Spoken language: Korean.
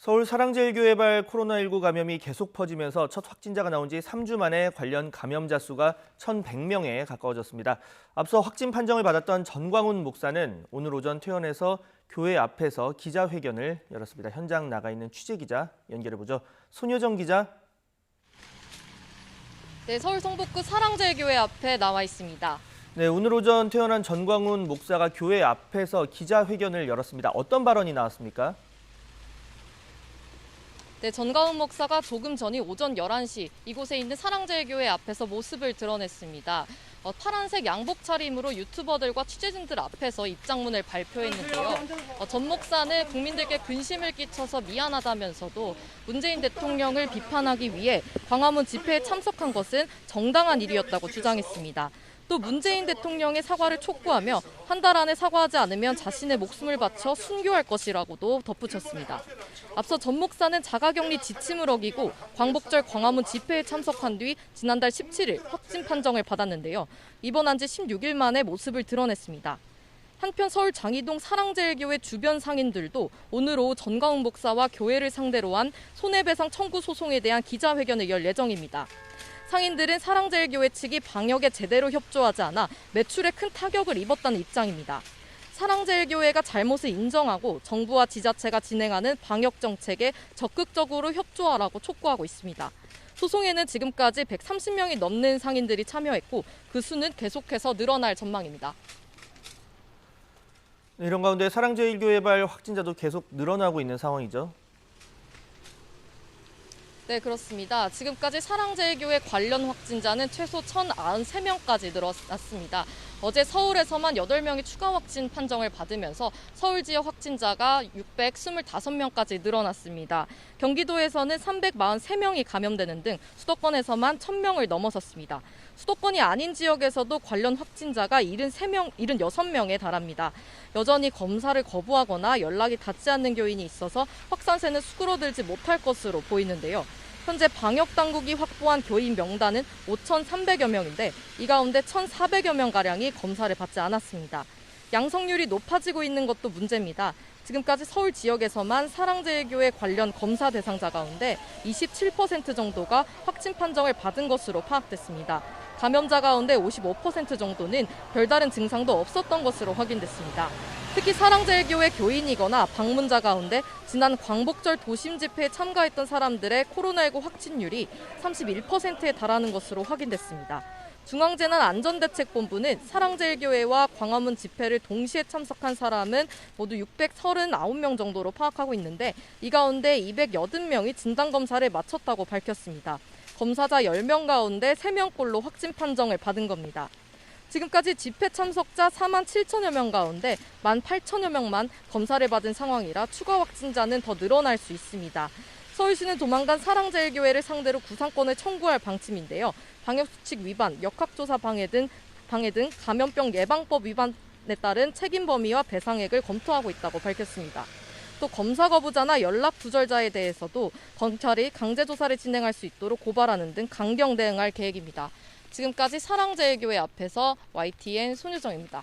서울 사랑제일교회발 코로나19 감염이 계속 퍼지면서 첫 확진자가 나온 지 3주 만에 관련 감염자 수가 1,100명에 가까워졌습니다. 앞서 확진 판정을 받았던 전광훈 목사는 오늘 오전 퇴원해서 교회 앞에서 기자회견을 열었습니다. 현장 나가 있는 취재기자 연결해보죠. 손효정 기자. 네, 서울 성북구 사랑제일교회 앞에 나와 있습니다. 네, 오늘 오전 퇴원한 전광훈 목사가 교회 앞에서 기자회견을 열었습니다. 어떤 발언이 나왔습니까? 네, 전광훈 목사가 조금 전이 오전 11시 이곳에 있는 사랑제일교회 앞에서 모습을 드러냈습니다. 파란색 양복 차림으로 유튜버들과 취재진들 앞에서 입장문을 발표했는데요. 전 목사는 국민들께 근심을 끼쳐서 미안하다면서도 문재인 대통령을 비판하기 위해 광화문 집회에 참석한 것은 정당한 일이었다고 주장했습니다. 또 문재인 대통령의 사과를 촉구하며 한 달 안에 사과하지 않으면 자신의 목숨을 바쳐 순교할 것이라고도 덧붙였습니다. 앞서 전 목사는 자가격리 지침을 어기고 광복절 광화문 집회에 참석한 뒤 지난달 17일 확진 판정을 받았는데요. 입원한 지 16일 만에 모습을 드러냈습니다. 한편 서울 장이동 사랑제일교회 주변 상인들도 오늘 오후 전광훈 목사와 교회를 상대로 한 손해배상 청구 소송에 대한 기자회견을 열 예정입니다. 상인들은 사랑제일교회 측이 방역에 제대로 협조하지 않아 매출에 큰 타격을 입었다는 입장입니다. 사랑제일교회가 잘못을 인정하고 정부와 지자체가 진행하는 방역 정책에 적극적으로 협조하라고 촉구하고 있습니다. 소송에는 지금까지 130명이 넘는 상인들이 참여했고 그 수는 계속해서 늘어날 전망입니다. 이런 가운데 사랑제일교회발 확진자도 계속 늘어나고 있는 상황이죠. 네, 그렇습니다. 지금까지 사랑제일교회 관련 확진자는 최소 1,093명까지 늘어났습니다. 어제 서울에서만 8명이 추가 확진 판정을 받으면서 서울 지역 확진자가 625명까지 늘어났습니다. 경기도에서는 343명이 감염되는 등 수도권에서만 1,000명을 넘어섰습니다. 수도권이 아닌 지역에서도 관련 확진자가 76명에 달합니다. 여전히 검사를 거부하거나 연락이 닿지 않는 교인이 있어서 확산세는 수그러들지 못할 것으로 보이는데요. 현재 방역당국이 확보한 교인 명단은 5,300여 명인데 이 가운데 1,400여 명가량이 검사를 받지 않았습니다. 양성률이 높아지고 있는 것도 문제입니다. 지금까지 서울 지역에서만 사랑제일교회 관련 검사 대상자 가운데 27% 정도가 확진 판정을 받은 것으로 파악됐습니다. 감염자 가운데 55% 정도는 별다른 증상도 없었던 것으로 확인됐습니다. 특히 사랑제일교회 교인이거나 방문자 가운데 지난 광복절 도심 집회에 참가했던 사람들의 코로나19 확진율이 31%에 달하는 것으로 확인됐습니다. 중앙재난안전대책본부는 사랑제일교회와 광화문 집회를 동시에 참석한 사람은 모두 639명 정도로 파악하고 있는데 이 가운데 280명이 진단검사를 마쳤다고 밝혔습니다. 검사자 10명 가운데 3명꼴로 확진 판정을 받은 겁니다. 지금까지 집회 참석자 4만 7천여 명 가운데 1만 8천여 명만 검사를 받은 상황이라 추가 확진자는 더 늘어날 수 있습니다. 서울시는 조만간 사랑제일교회를 상대로 구상권을 청구할 방침인데요. 방역수칙 위반, 역학조사 방해 등 감염병 예방법 위반에 따른 책임 범위와 배상액을 검토하고 있다고 밝혔습니다. 또 검사 거부자나 연락 두절자에 대해서도 검찰이 강제조사를 진행할 수 있도록 고발하는 등 강경 대응할 계획입니다. 지금까지 사랑제일교회 앞에서 YTN 손유정입니다.